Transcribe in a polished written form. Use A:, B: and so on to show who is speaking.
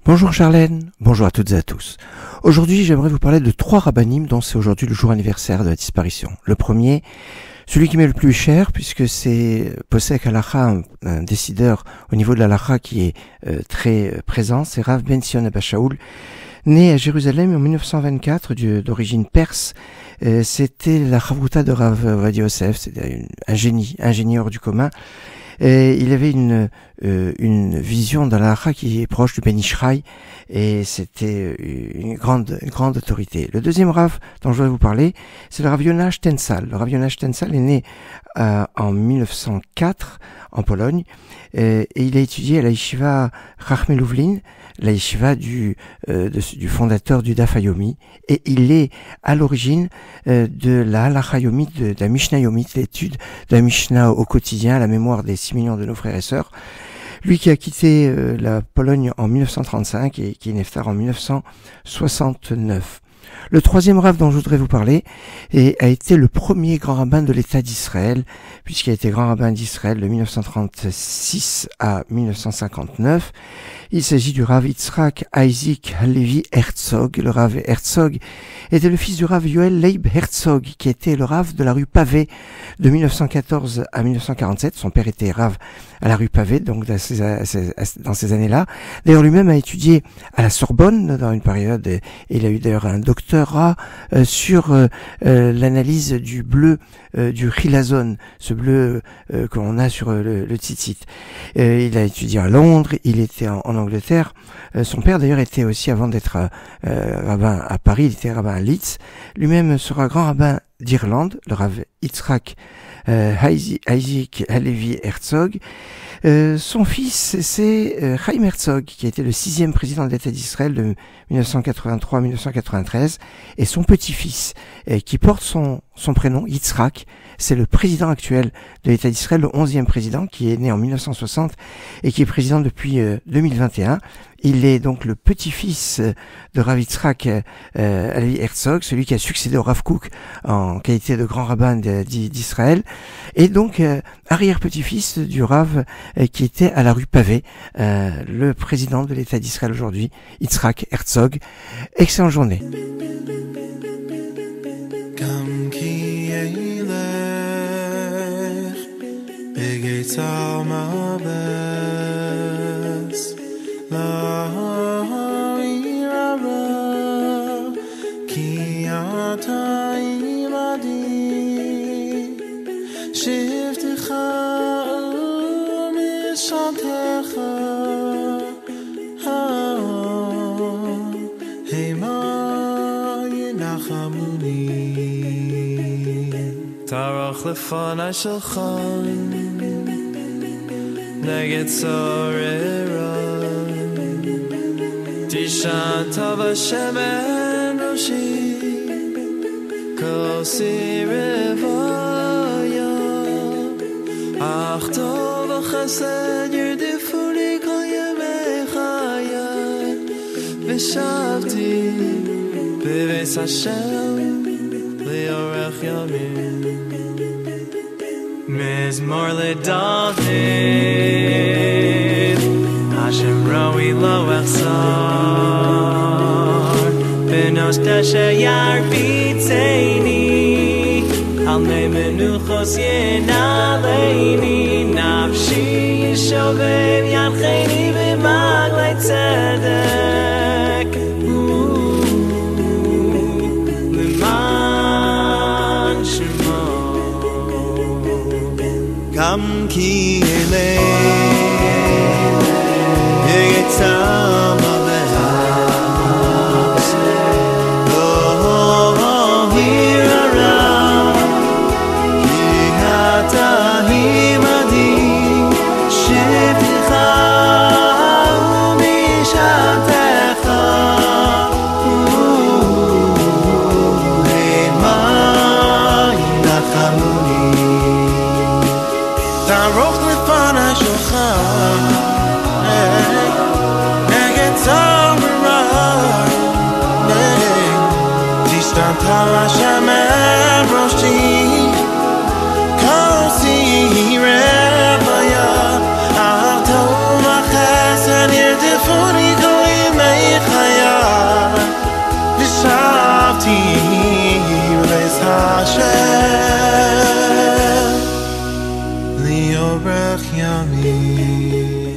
A: Bonjour Charlène, bonjour à toutes et à tous. Aujourd'hui, j'aimerais vous parler de 3 rabbinim dont c'est aujourd'hui le jour anniversaire de la disparition. Le premier, celui qui m'est le plus cher, puisque c'est Posek Halacha, un décideur au niveau de l'Halacha qui est très présent, c'est Rav Ben Sion Abba Shaul, né à Jérusalem en 1924, d'origine perse. C'était la chavruta de Rav Ovadia Yosef, c'était un génie, ingénieur du commun. Et il avait une vision dans l'Halacha qui est proche du Ben Ishraï, et c'était une grande autorité. Le deuxième Rav dont je voudrais vous parler, c'est le Rav Yonah Stensal. Le Rav Yonah Stensal est né en 1904 en Pologne, et il a étudié à la Yeshiva Chachmei Lublin, la yeshiva du fondateur du Daf Yomi, et il est à l'origine de la Halacha Yomit, de la Mishnah Yomit, l'étude de la Mishnah au quotidien, à la mémoire des 6 millions de nos frères et sœurs. Lui qui a quitté la Pologne en 1935 et qui est neftar en 1969. Le troisième Rav dont je voudrais vous parler a été le premier grand rabbin de l'État d'Israël, puisqu'il a été grand rabbin d'Israël de 1936 à 1959. Il s'agit du Rav Yitzhak Isaac Halevi Herzog. Le Rav Herzog était le fils du Rav Yoel Leib Herzog, qui était le Rav de la rue Pavée de 1914 à 1947. Son père était Rav à la rue Pavée, donc dans ces années-là. D'ailleurs, lui-même a étudié à la Sorbonne dans une période, et il a eu d'ailleurs un doctorat sur l'analyse du bleu du chilazone, ce bleu qu'on a sur le tzitzit. Il a étudié à Londres, il était en Angleterre. Son père d'ailleurs était aussi, avant d'être rabbin à Paris, il était rabbin à Leeds. Lui-même sera grand rabbin d'Irlande, le Rav Yitzhak Isaac Halevi Herzog. Son fils, c'est Chaim Herzog, qui a été le 6e président de l'État d'Israël de 1983 à 1993, et son petit-fils, qui porte son prénom, Yitzhak, c'est le président actuel de l'État d'Israël, le 11e président, qui est né en 1960 et qui est président depuis 2021. Il est donc le petit-fils de Rav Yitzhak Halevi Herzog, celui qui a succédé au Rav Kook en qualité de grand rabbin d'Israël, et donc arrière-petit-fils du Rav qui était à la rue Pavée, le président de l'État d'Israël aujourd'hui, Yitzhak Herzog. Excellente journée.
B: Tarach lefanai shalchan neged sorera Tishan tav Hashem en roshi kol sirevaya ach tov v'chesed yirdifu li kol yemei chayai v'shavti b'veis Hashem li'orech yamim Mizmor leDavid Hashem roi lo echsar Benos teshayar b'tzeini Al mei menuchos yenaleini Nafshi yishovev yadcheni b'maglei tzedek L'man shemo Kam ki elei Yegitzam alehas Lo hirara Ki hata himadi Shivticha umishatecha Hema yinachamuni Taroch lefanai shalchan neged sorera Tishan tav Hashem en roshi kol sirevaya ach tov v'chesed yirdifu li kol Beis Hashem Liorech Yamim